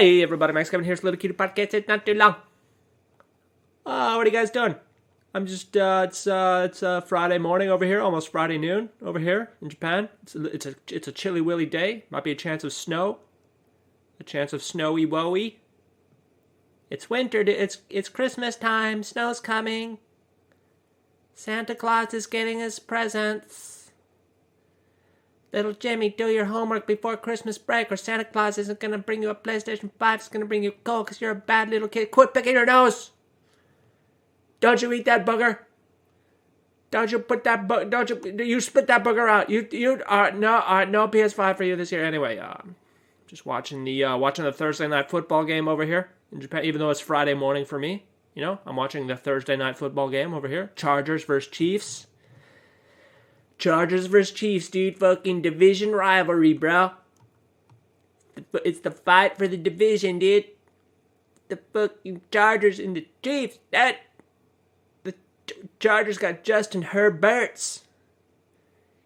Hey everybody, Max Kevin here. It's a Little Cutie Podcast. It's not too long. What are you guys doing? I'm just it's Friday morning over here, almost Friday noon over here in Japan. It's a chilly willy day. Might be a chance of snow. A chance of snowy woey. It's winter. It's Christmas time. Snow's coming. Santa Claus is getting his presents. Little Jimmy, do your homework before Christmas break or Santa Claus isn't going to bring you a PlayStation 5. It's going to bring you coal because you're a bad little kid. Quit picking your nose. Don't you eat that booger. Don't you put that you spit that booger out. No PS5 for you this year. Anyway, just watching the Thursday night football game over here in Japan, even though it's Friday morning for me. You know, I'm watching the Thursday night football game over here. Chargers versus Chiefs. Chargers versus Chiefs, dude. Fucking division rivalry, bro. It's the fight for the division, dude. The fucking Chargers and the Chiefs. The Chargers got Justin Herberts.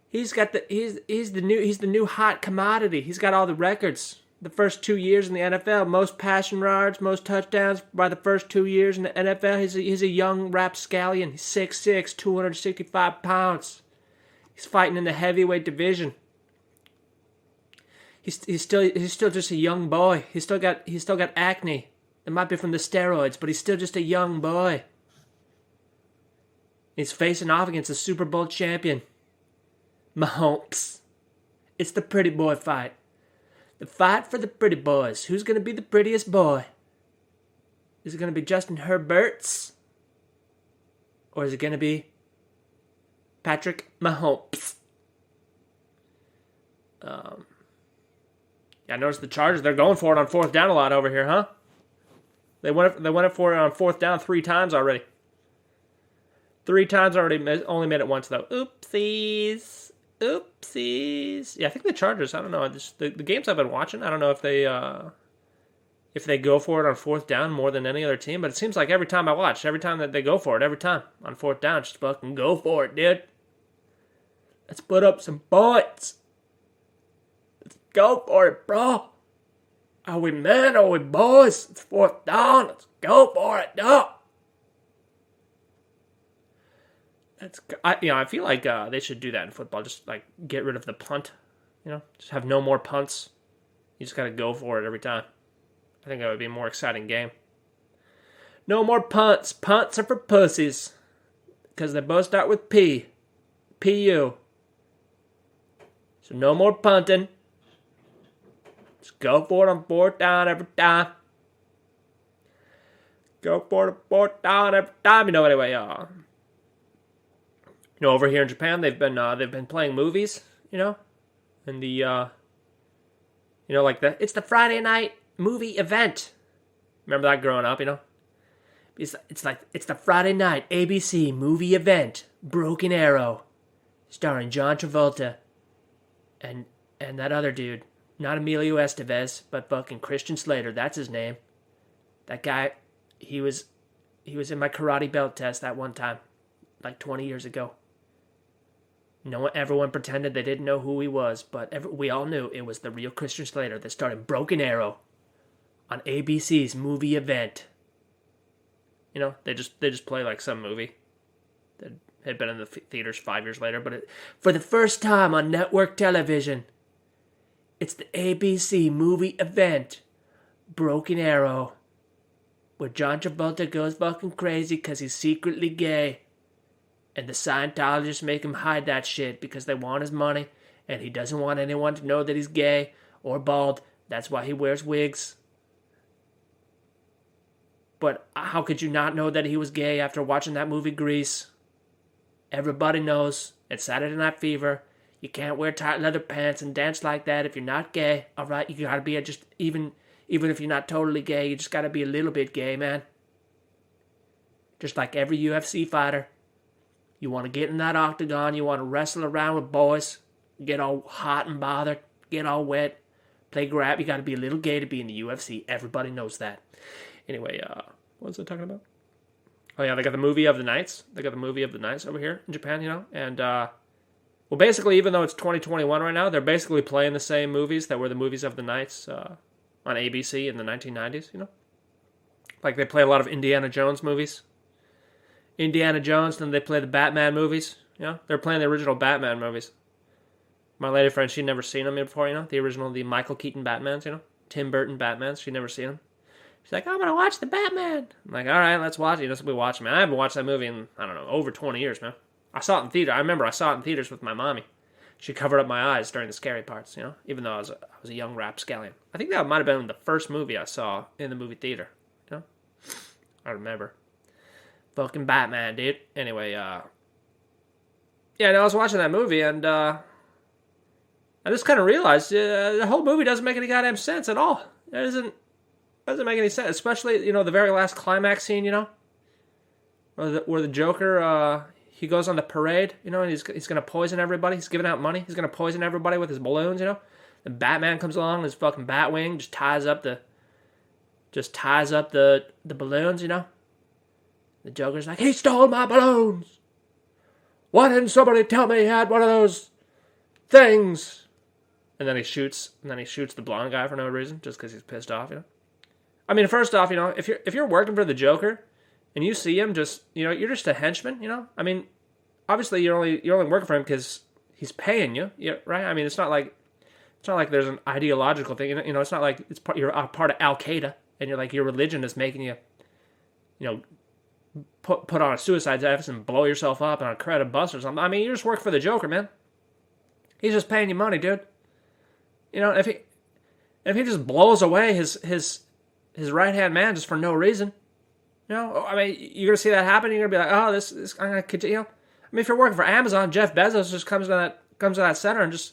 He's the new hot commodity. He's got all the records. The first 2 years in the NFL, most passing yards, most touchdowns by the first 2 years in the NFL. He's a young rapscallion. He's 6'6", 265 pounds. He's fighting in the heavyweight division. He's still just a young boy. He's still got acne. It might be from the steroids, but he's still just a young boy. He's facing off against the Super Bowl champion, Mahomes. It's the pretty boy fight. The fight for the pretty boys. Who's going to be the prettiest boy? Is it going to be Justin Herberts? Or is it going to be Patrick Mahomes? I noticed the Chargers, they're going for it on fourth down a lot over here, huh? They went for it on fourth down 3 times already. 3 times already, only made it once though. Oopsies. Yeah, I think the Chargers, I don't know, the games I've been watching, I don't know if they go for it on fourth down more than any other team, but it seems like every time I watch, every time that they go for it, every time on fourth down, just fucking go for it, dude. Let's put up some points. Let's go for it, bro. Are we men? Are we boys? It's fourth down. Let's go for it, dog. I feel like they should do that in football. Just like get rid of the punt. You know, just have no more punts. You just gotta go for it every time. I think that would be a more exciting game. No more punts. Punts are for pussies. Because they both start with P. P-U. So no more punting. Just go for it on fourth down every time. Go for it on fourth down every time. Anyway, over here in Japan, they've been playing movies, and it's the Friday night movie event. Remember that growing up, It's the Friday night ABC movie event, Broken Arrow, starring John Travolta and that other dude, not Emilio Estevez, but fucking Christian Slater. That's his name. That guy, he was in my karate belt test that one time, like 20 years ago. Everyone pretended they didn't know who he was, but we all knew it was the real Christian Slater that started Broken Arrow on ABC's movie event. They just play like some movie that had been in the theaters 5 years later, but for the first time on network television, it's the ABC movie event, Broken Arrow, where John Travolta goes fucking crazy because he's secretly gay. And the Scientologists make him hide that shit because they want his money, and he doesn't want anyone to know that he's gay or bald. That's why he wears wigs. But how could you not know that he was gay after watching that movie Grease? Everybody knows. It's Saturday Night Fever. You can't wear tight leather pants and dance like that if you're not gay. All right, you gotta be even if you're not totally gay, you just gotta be a little bit gay, man. Just like every UFC fighter. You want to get in that octagon, you want to wrestle around with boys, get all hot and bothered, get all wet, play grab. You got to be a little gay to be in the UFC. Everybody knows that. Anyway, what was I talking about? Oh yeah, they got the movie of the nights. They got the movie of the nights over here in Japan, and well, basically, even though it's 2021 right now, they're basically playing the same movies that were the movies of the nights on ABC in the 1990s, you know? Like they play a lot of Indiana Jones movies. Indiana Jones, then they play the Batman movies, you know? They're playing the original Batman movies. My lady friend, she'd never seen them before, you know? The Michael Keaton Batmans, you know? Tim Burton Batmans, she'd never seen them. She's like, I'm going to watch the Batman. I'm like, all right, let's watch it. You know, so we watch it, man. I haven't watched that movie in, I don't know, over 20 years, man. I saw it in theater. I remember I saw it in theaters with my mommy. She covered up my eyes during the scary parts, you know, even though I was a young rapscallion. I think that might have been the first movie I saw in the movie theater, you know? I remember. Fucking Batman, dude. Anyway, yeah, no, I was watching that movie, and I just kind of realized the whole movie doesn't make any goddamn sense at all. It doesn't make any sense, especially, you know, the very last climax scene, you know, where the Joker, he goes on the parade, you know, and he's going to poison everybody. He's giving out money. He's going to poison everybody with his balloons, you know. And Batman comes along, his fucking Batwing just ties up the balloons, you know. The Joker's like, he stole my balloons. Why didn't somebody tell me he had one of those things? And then he shoots the blonde guy for no reason, just because he's pissed off, you know. I mean, first off, you know, if you're working for the Joker and you see him just, you know, you're just a henchman, you know. I mean, obviously you're only working for him because he's paying you, right? I mean, it's not like there's an ideological thing, you know. It's not like you're a part of Al Qaeda and you're like your religion is making you, you know, put on a suicide vest and blow yourself up on a crowded bus or something. I mean, you just work for the Joker, man. He's just paying you money, dude. You know, if he just blows away his right-hand man just for no reason, you know, I mean, you're going to see that happen, you're going to be like, oh, this I'm going to continue. I mean, if you're working for Amazon, Jeff Bezos just comes to that center and just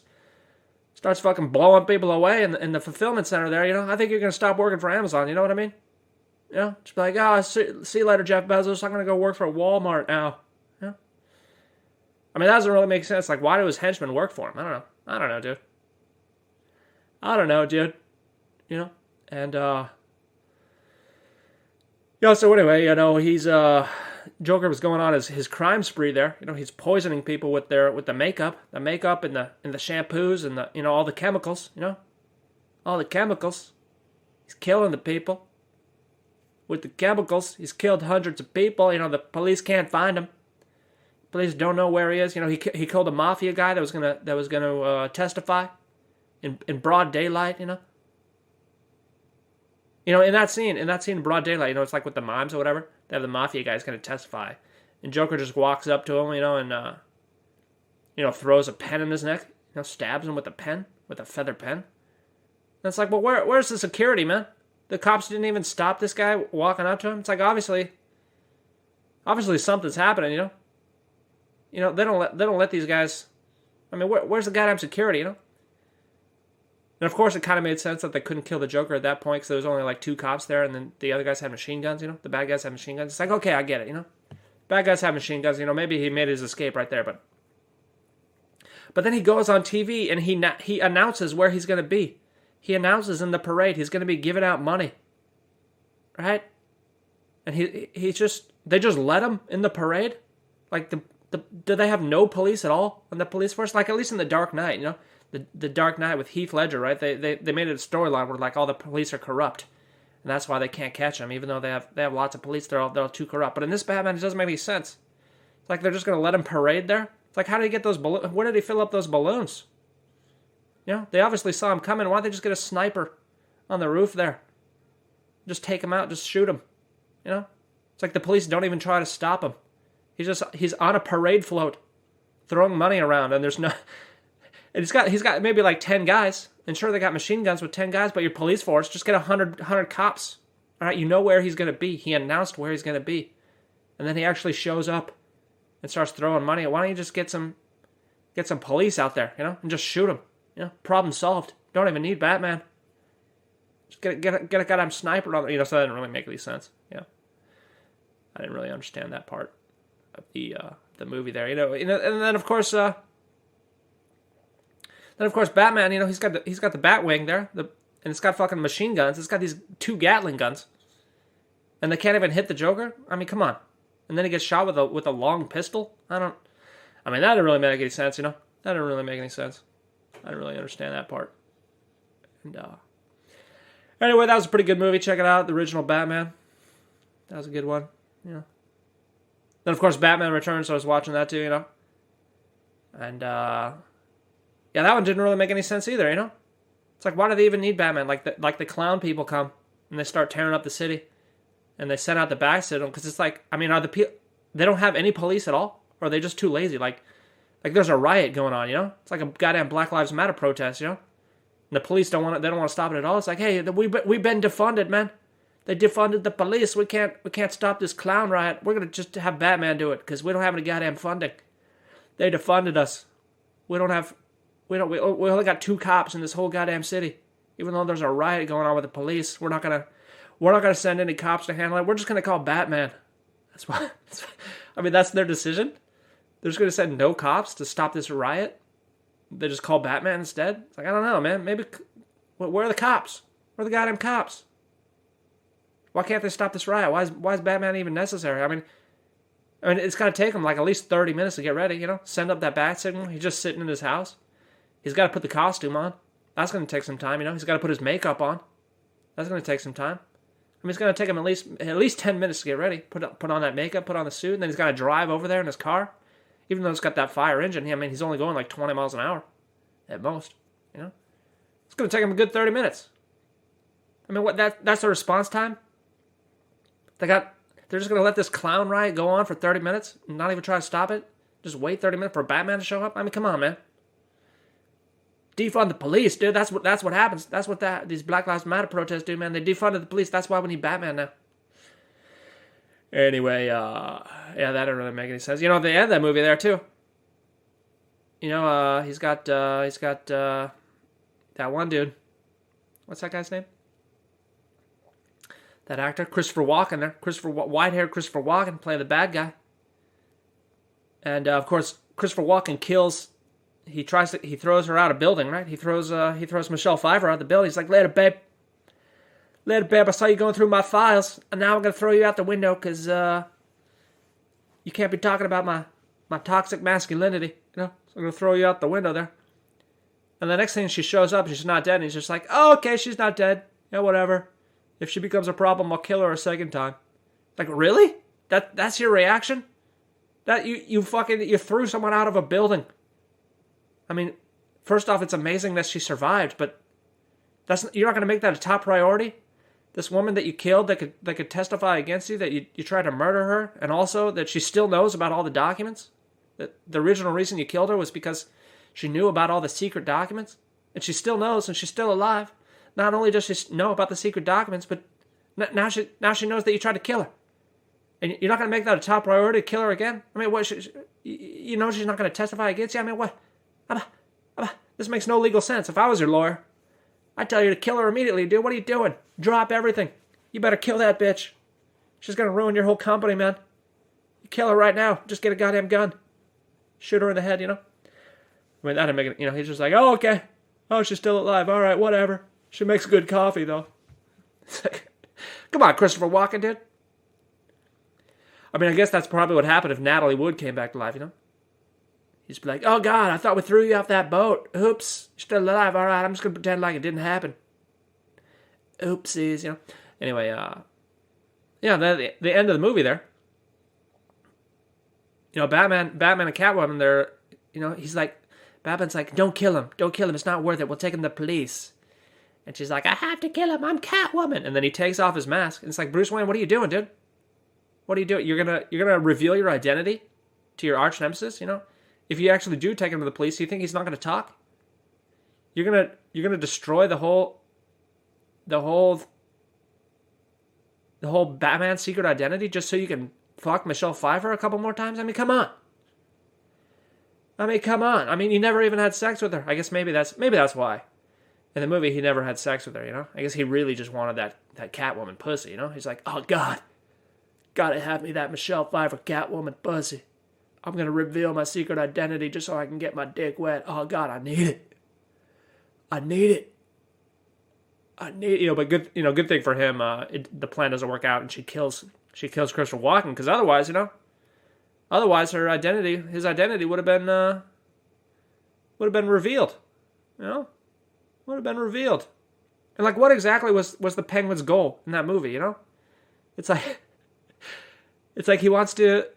starts fucking blowing people away in the fulfillment center there, you know. I think you're going to stop working for Amazon, you know what I mean? You know, just be like, oh, see you later, Jeff Bezos, I'm going to go work for Walmart now. You know? I mean, that doesn't really make sense. Like, why do his henchmen work for him? I don't know, dude. You know, and, you know, so anyway, you know, he's, Joker was going on his crime spree there. You know, he's poisoning people with the makeup and the shampoos and you know, all the chemicals, you know, all the chemicals. He's killing the people with the chemicals. He's killed hundreds of people. You know, the police can't find him. Police don't know where he is. You know, he killed a mafia guy that was gonna testify in broad daylight. You know. You know, in that scene, in broad daylight, you know, it's like with the mimes or whatever. They have the mafia guys going to testify, and Joker just walks up to him, you know, and you know, throws a pen in his neck, you know, stabs him with a feather pen. And it's like, well, where's the security, man? The cops didn't even stop this guy walking up to him. It's like obviously something's happening, you know. You know, they don't let these guys. I mean, where's the goddamn security, you know? And of course, it kind of made sense that they couldn't kill the Joker at that point because there was only like 2 cops there, and then the other guys had machine guns, you know? The bad guys had machine guns. It's like, okay, I get it, you know? Bad guys have machine guns, you know? Maybe he made his escape right there, but then he goes on TV and he announces where he's going to be. He announces in the parade he's going to be giving out money, right? And they just let him in the parade? Like, do they have no police at all in the police force? Like, at least in The Dark Knight, you know? The Dark Knight with Heath Ledger, right? They made it a storyline where like all the police are corrupt, and that's why they can't catch him, even though they have lots of police. They're all too corrupt. But in this Batman, it doesn't make any sense. It's like they're just gonna let him parade there. It's like, how did he get those balloons? Where did he fill up those balloons? You know, they obviously saw him coming. Why don't they just get a sniper on the roof there? Just take him out, just shoot him. You know, it's like the police don't even try to stop him. He's on a parade float, throwing money around, and there's no. And he's got maybe like 10 guys. And sure, they got machine guns with 10 guys, but your police force, just get 100 cops. All right, you know where he's going to be. He announced where he's going to be. And then he actually shows up and starts throwing money. Why don't you just get some police out there, you know, and just shoot him? You know, problem solved. Don't even need Batman. Just get a goddamn sniper on there. You know, so that didn't really make any sense. Yeah. I didn't really understand that part of the movie there. You know, and then of course Batman, you know, he's got the Batwing there, and it's got fucking machine guns. It's got these 2 Gatling guns, and they can't even hit the Joker. I mean, come on. And then he gets shot with a long pistol. I mean, that didn't really make any sense, you know. That didn't really make any sense. I didn't really understand that part. And Anyway, that was a pretty good movie. Check it out, the original Batman. That was a good one. Yeah. Then of course Batman Returns, so I was watching that too, And yeah, that one didn't really make any sense either, It's like, why do they even need Batman? Like the clown people come and they start tearing up the city, and they send out the bats to them because it's like, I mean, they don't have any police at all, or are they just too lazy? Like there's a riot going on, It's like a goddamn Black Lives Matter protest, And the police don't want to stop it at all. It's like, hey, we've been defunded, man. They defunded the police. We can't stop this clown riot. We're gonna just have Batman do it because we don't have any goddamn funding. They defunded us. We only got 2 cops in this whole goddamn city. Even though there's a riot going on with the police, we're not gonna send any cops to handle it. We're just gonna call Batman. That's why. I mean, that's their decision. They're just gonna send no cops to stop this riot. They just call Batman instead. It's like, I don't know, man. Maybe where are the cops? Where are the goddamn cops? Why can't they stop this riot? Why is Batman even necessary? I mean, it's got to take him like at least 30 minutes to get ready, Send up that bat signal. He's just sitting in his house. He's got to put the costume on. That's going to take some time, He's got to put his makeup on. That's going to take some time. I mean, it's going to take him at least 10 minutes to get ready. Put on that makeup, put on the suit, and then he's got to drive over there in his car. Even though it's got that fire engine, I mean, he's only going like 20 miles an hour at most, It's going to take him a good 30 minutes. I mean, that's the response time? They're just going to let this clown riot go on for 30 minutes and not even try to stop it? Just wait 30 minutes for Batman to show up? I mean, come on, man. Defund the police, dude. That's what happens. That's what these Black Lives Matter protests do, man. They defunded the police. That's why we need Batman now. Anyway, yeah, that didn't really make any sense. They end that movie there too. He's got that one dude. What's that guy's name? That actor, Christopher Walken there. White-haired Christopher Walken playing the bad guy. And of course, Christopher Walken he throws her out of building, right? He throws Michelle Pfeiffer out of the building. He's like, later, babe. Later, babe, I saw you going through my files, and now I'm going to throw you out the window because you can't be talking about my toxic masculinity, So I'm going to throw you out the window there. And the next thing she shows up, she's not dead, and he's just like, oh, okay, she's not dead. Yeah, whatever. If she becomes a problem, I'll kill her a second time. Like, really? That's your reaction? That you threw someone out of a building. I mean, first off, it's amazing that she survived, but you're not going to make that a top priority? This woman that you killed that could testify against you, that you tried to murder her, and also that she still knows about all the documents? That the original reason you killed her was because she knew about all the secret documents? And she still knows, and she's still alive. Not only does she know about the secret documents, but now she knows that you tried to kill her. And you're not going to make that a top priority to kill her again? I mean, what? She's not going to testify against you? I mean, what? This makes no legal sense. If I was your lawyer, I'd tell you to kill her immediately, dude. What are you doing? Drop everything. You better kill that bitch. She's going to ruin your whole company, man. You kill her right now. Just get a goddamn gun. Shoot her in the head, I mean, that didn't make it, he's just like, oh, okay. Oh, she's still alive. All right, whatever. She makes good coffee, though. It's like, come on, Christopher Walken, dude. I mean, I guess that's probably what happened if Natalie Wood came back to life, He's be like, oh, God, I thought we threw you off that boat. Oops, you're still alive. All right, I'm just going to pretend like it didn't happen. Oopsies, Anyway, yeah, the end of the movie there. Batman and Catwoman, they're, he's like, Batman's like, don't kill him. It's not worth it. We'll take him to the police. And she's like, I have to kill him. I'm Catwoman. And then he takes off his mask. And it's like, Bruce Wayne, what are you doing, dude? What are you doing? You're gonna reveal your identity to your arch nemesis, If you actually do take him to the police, do you think he's not gonna talk? You're gonna destroy the whole Batman secret identity just so you can fuck Michelle Pfeiffer a couple more times? I mean, come on. I mean, you never even had sex with her. I guess maybe that's why. In the movie, he never had sex with her, I guess he really just wanted that Catwoman pussy, He's like, oh, God. Gotta have me that Michelle Pfeiffer Catwoman pussy. I'm gonna reveal my secret identity just so I can get my dick wet. Oh, God, I need it. But good thing for him, the plan doesn't work out and she kills Christopher Walken, because otherwise, his identity would have been revealed. Would have been revealed. And like, what exactly was the Penguin's goal in that movie? You know, it's like he wants to.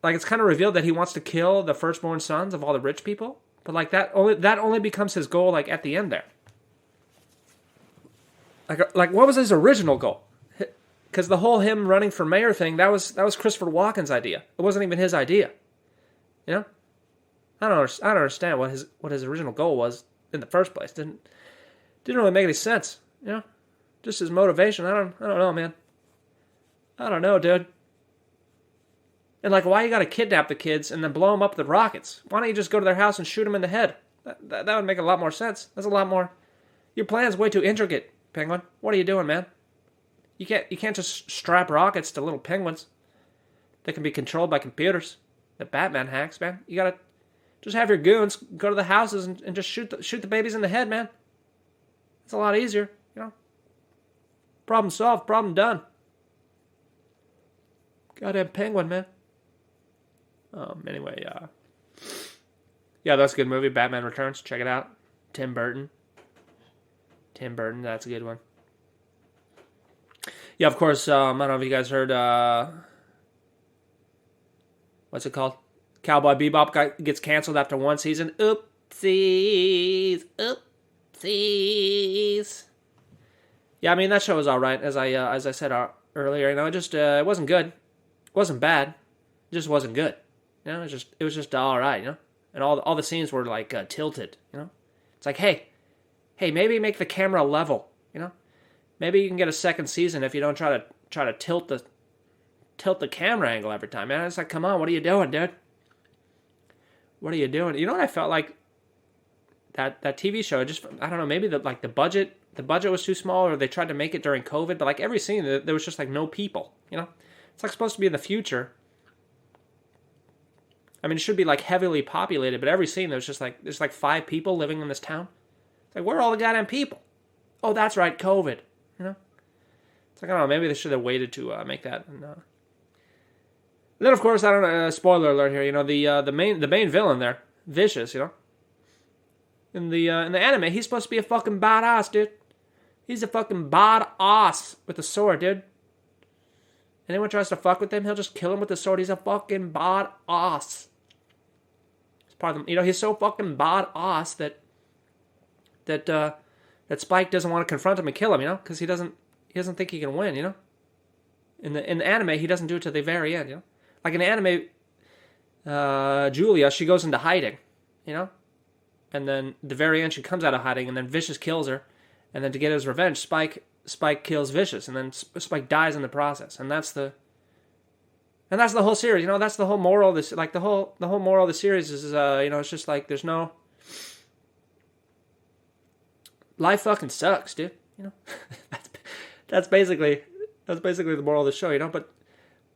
Like, it's kind of revealed that he wants to kill the firstborn sons of all the rich people, but like that only becomes his goal like at the end there. Like what was his original goal? Because the whole him running for mayor thing, that was Christopher Walken's idea. It wasn't even his idea. You know, I don't understand what his original goal was in the first place. Didn't really make any sense. You know, just his motivation. I don't know, man. I don't know, dude. And like, why you gotta kidnap the kids and then blow them up with rockets? Why don't you just go to their house and shoot them in the head? That would make a lot more sense. That's a lot more. Your plan's way too intricate, Penguin. What are you doing, man? You can't just strap rockets to little penguins. They can be controlled by computers. The Batman hacks, man. You gotta just have your goons go to the houses and just shoot the babies in the head, man. It's a lot easier, you know. Problem solved. Problem done. Goddamn Penguin, man. Anyway, yeah, that's a good movie. Batman Returns. Check it out. Tim Burton, that's a good one. Yeah, of course, I don't know if you guys heard, what's it called? Cowboy Bebop Guy gets canceled after one season. Oopsies. Yeah, I mean, that show was alright, as I said earlier. You know, it wasn't good. It wasn't bad. It just wasn't good. You know, it was just alright, you know? And all the scenes were, like, tilted, you know? It's like, hey, maybe make the camera level, you know? Maybe you can get a second season if you don't try to tilt the camera angle every time, man. It's like, come on, what are you doing, dude? What are you doing? You know what I felt like? That TV show, just, I don't know, maybe the budget was too small, or they tried to make it during COVID, but like every scene, there was just like no people, you know? It's like supposed to be in the future. I mean, it should be like heavily populated, but every scene there's like 5 people living in this town. It's like, where are all the goddamn people? Oh, that's right, COVID. You know, it's like, I don't know. Maybe they should have waited to make that. And then, of course, I don't know. Spoiler alert here. You know, the main villain there, Vicious. You know, in the anime, he's supposed to be a fucking badass, dude. He's a fucking badass with a sword, dude. Anyone tries to fuck with him, he'll just kill him with the sword. He's a fucking badass. It's part of, you know, he's so fucking badass that Spike doesn't want to confront him and kill him, you know, because he doesn't think he can win, you know. In the anime, he doesn't do it to the very end, you know. Like in the anime, Julia, she goes into hiding, you know, and then the very end she comes out of hiding, and then Vicious kills her, and then to get his revenge, Spike kills Vicious, and then Spike dies in the process, and that's the whole series, you know. That's the whole moral of this, like the whole moral of the series is, you know, it's just like there's no. Life fucking sucks, dude. You know, that's basically the moral of the show, you know. But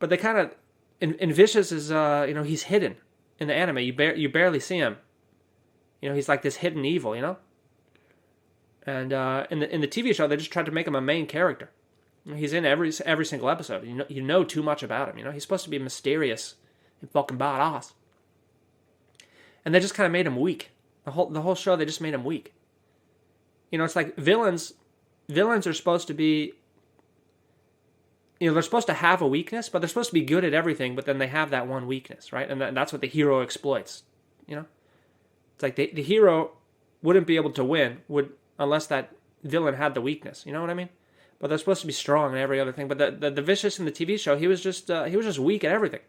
they kind of in Vicious is you know, he's hidden in the anime. You barely see him. You know, he's like this hidden evil, you know. And in the TV show, they just tried to make him a main character. You know, he's in every single episode. You know too much about him. You know, he's supposed to be mysterious and fucking badass. And they just kind of made him weak. The whole show, they just made him weak. You know, it's like villains are supposed to be, you know, they're supposed to have a weakness, but they're supposed to be good at everything, but then they have that one weakness, right? And that's what the hero exploits, you know? It's like the hero wouldn't be able to win unless that villain had the weakness, you know what I mean? But they're supposed to be strong and every other thing. But the Vicious in the TV show, he was just weak at everything.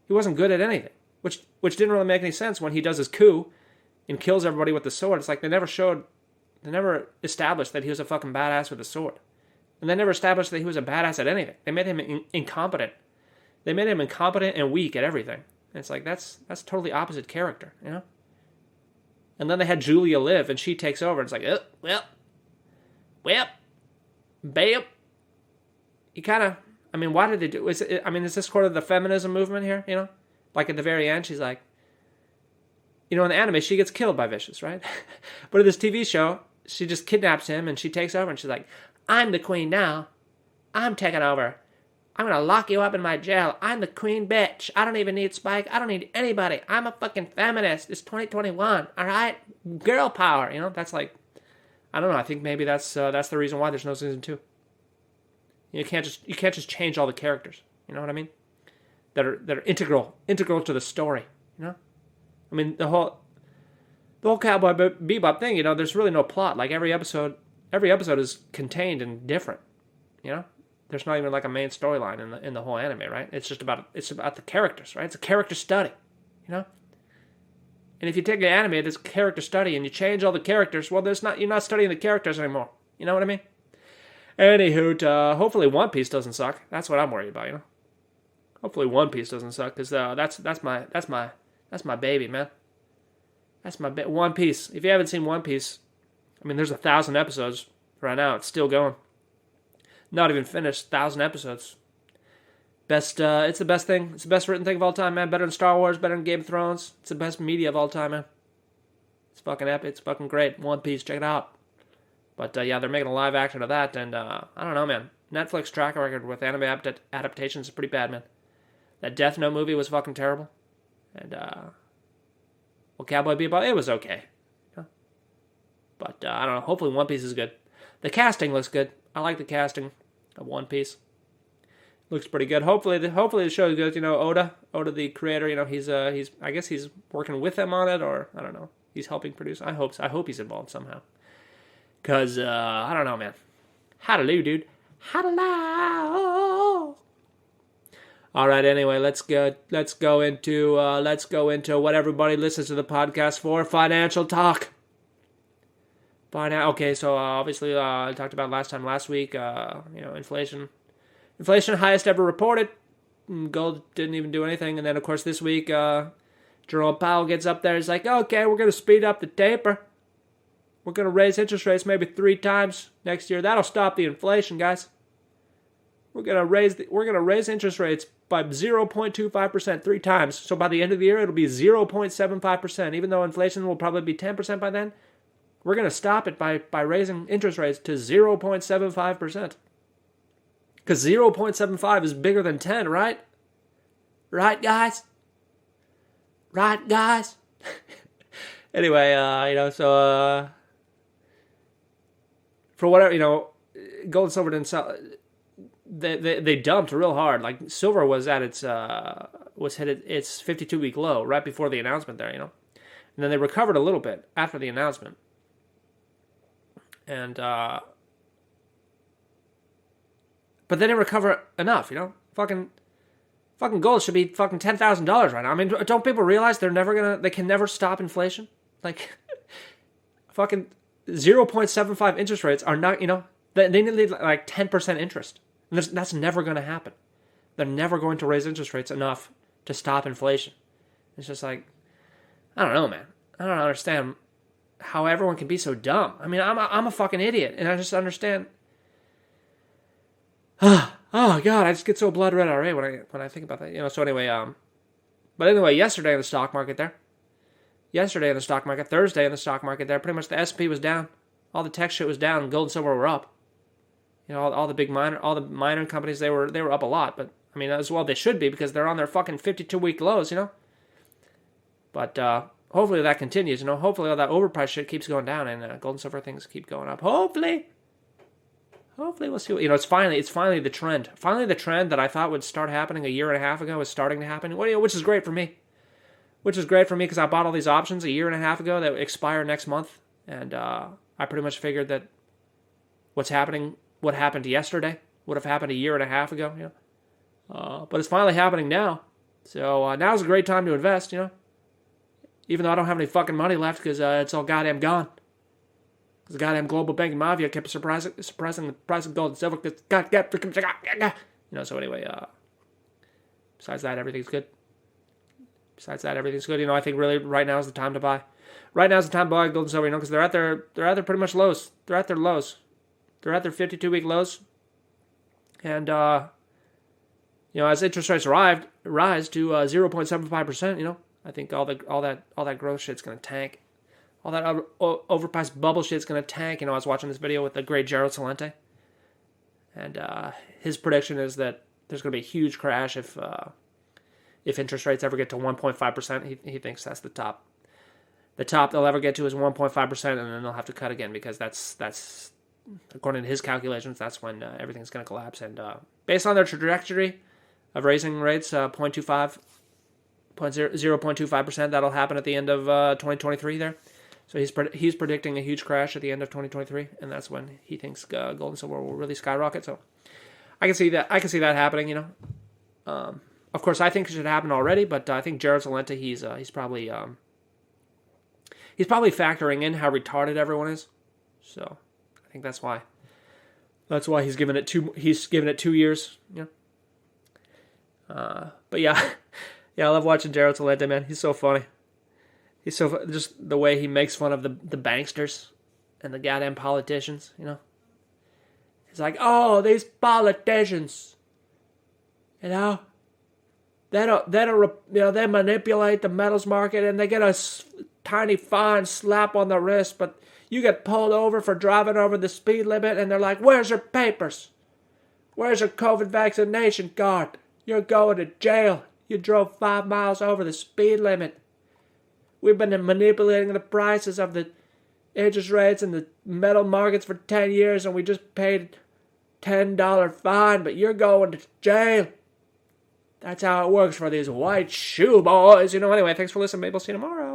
He wasn't good at anything, which didn't really make any sense when he does his coup and kills everybody with the sword. It's like they never established that he was a fucking badass with a sword. And they never established that he was a badass at anything. They made him incompetent. They made him incompetent and weak at everything. And it's like, that's totally opposite character, you know? And then they had Julia live, and she takes over. And it's like, oh, well, bam. You kind of, I mean, why did they do, is this sort of the feminism movement here, you know? Like at the very end, she's like, you know, in the anime, she gets killed by Vicious, right? But in this TV show, she just kidnaps him, and she takes over, and she's like, I'm the queen now. I'm taking over. I'm going to lock you up in my jail. I'm the queen bitch. I don't even need Spike. I don't need anybody. I'm a fucking feminist. It's 2021, all right? Girl power, you know? That's like, I don't know. I think maybe that's the reason why there's no season 2. You can't just change all the characters. You know what I mean? That are integral to the story. You know, I mean the whole Cowboy Bebop thing. You know, there's really no plot. Like every episode is contained and different. You know, there's not even like a main storyline in the whole anime, right? It's about the characters, right? It's a character study. You know. And if you take an anime that's character study and you change all the characters, well, you're not studying the characters anymore. You know what I mean? Anywho, hopefully One Piece doesn't suck. That's what I'm worried about, you know. Hopefully One Piece doesn't suck, because that's my baby, man. That's my One Piece. If you haven't seen One Piece, I mean, there's 1,000 episodes right now. It's still going. Not even finished. 1,000 episodes. Best. It's the best thing. It's the best written thing of all time, man. Better than Star Wars. Better than Game of Thrones. It's the best media of all time, man. It's fucking epic. It's fucking great. One Piece. Check it out. But yeah, they're making a live action of that, and I don't know, man. Netflix track record with anime adaptations is pretty bad, man. That Death Note movie was fucking terrible, and well, Cowboy Bebop, it was okay, but I don't know. Hopefully, One Piece is good. The casting looks good. I like the casting of One Piece. Looks pretty good. Hopefully the show is good. You know, Oda, the creator. You know, he's I guess he's working with them on it, or I don't know. He's helping produce. I hope he's involved somehow. Cause I don't know, man. Hallelujah, dude. Hallelujah. All right. Anyway, let's go into what everybody listens to the podcast for: financial talk. Okay, so obviously I talked about last week. You know, inflation highest ever reported. Gold didn't even do anything, and then of course this week, Jerome Powell gets up there. He's like, "Okay, we're gonna speed up the taper. We're going to raise interest rates maybe 3 times next year. That'll stop the inflation, guys. We're going to raise interest rates by 0.25% 3 times. So by the end of the year, it'll be 0.75%. Even though inflation will probably be 10% by then, we're going to stop it by raising interest rates to 0.75%. Because 0.75 is bigger than 10, right? Right, guys? Right, guys? Anyway, you know, so for whatever, you know, gold and silver didn't sell. They dumped real hard. Like silver was at its hit its 52-week low right before the announcement there, you know, and then they recovered a little bit after the announcement, and but they didn't recover enough, you know. Fucking gold should be fucking $10,000 right now. I mean, don't people realize they can never stop inflation? Like, fucking 0.75 interest rates are not, you know, they need like 10% interest. And that's never going to happen. They're never going to raise interest rates enough to stop inflation. It's just like, I don't know, man. I don't understand how everyone can be so dumb. I mean, I'm a fucking idiot, and I just understand. Oh God, I just get so blood red already when I think about that. You know. So anyway, but anyway, yesterday in the stock market, Thursday in the stock market there, pretty much the S&P was down. All the tech shit was down, and gold and silver were up. You know, all the minor companies, they were up a lot, but I mean, as well they should be, because they're on their fucking 52-week lows, you know. But hopefully that continues, you know. Hopefully all that overpriced shit keeps going down, and gold and silver things keep going up. Hopefully we'll see. You know, it's finally the trend. Finally, the trend that I thought would start happening a year and a half ago is starting to happen. Well, you know, which is great for me. Because I bought all these options a year and a half ago that expire next month, and I pretty much figured that what happened yesterday would have happened a year and a half ago. You know, but it's finally happening now. So now's a great time to invest. You know, even though I don't have any fucking money left because it's all goddamn gone. Because the goddamn global banking mafia kept suppressing the price of gold and silver. You know. So anyway, besides that, everything's good. You know, I think really right now is the time to buy. Right now is the time to buy gold and silver. You know, because they're at their pretty much lows. They're at their lows. They're at their 52-week lows. And you know, as interest rates rise to 0.75%, you know, I think all that growth shit's gonna tank. All that overpriced bubble shit's going to tank. You know, I was watching this video with the great Gerald Celente, and his prediction is that there's going to be a huge crash if interest rates ever get to 1.5%. He thinks that's the the top they'll ever get to is 1.5%, and then they'll have to cut again because that's according to his calculations, that's when everything's going to collapse. And based on their trajectory of raising rates, 0.25%, that'll happen at the end of 2023 there. So he's predicting a huge crash at the end of 2023, and that's when he thinks gold and silver will really skyrocket. So I can see that happening. Of course, I think it should happen already, but I think Jared Salenta, he's probably factoring in how retarded everyone is. So I think that's why he's given it 2 years. But yeah, I love watching Jared Salenta, man. He's so funny. He's so just the way he makes fun of the banksters and the goddamn politicians. He's like, oh, these politicians, they manipulate the metals market and they get a tiny fine slap on the wrist, but you get pulled over for driving over the speed limit and they're like, where's your papers? Where's your COVID vaccination card? You're going to jail. You drove 5 miles over the speed limit. We've been manipulating the prices of the interest rates and the metal markets for 10 years and we just paid $10 fine, but you're going to jail. That's how it works for these white shoe boys. Anyway, thanks for listening. Maybe I'll see you tomorrow.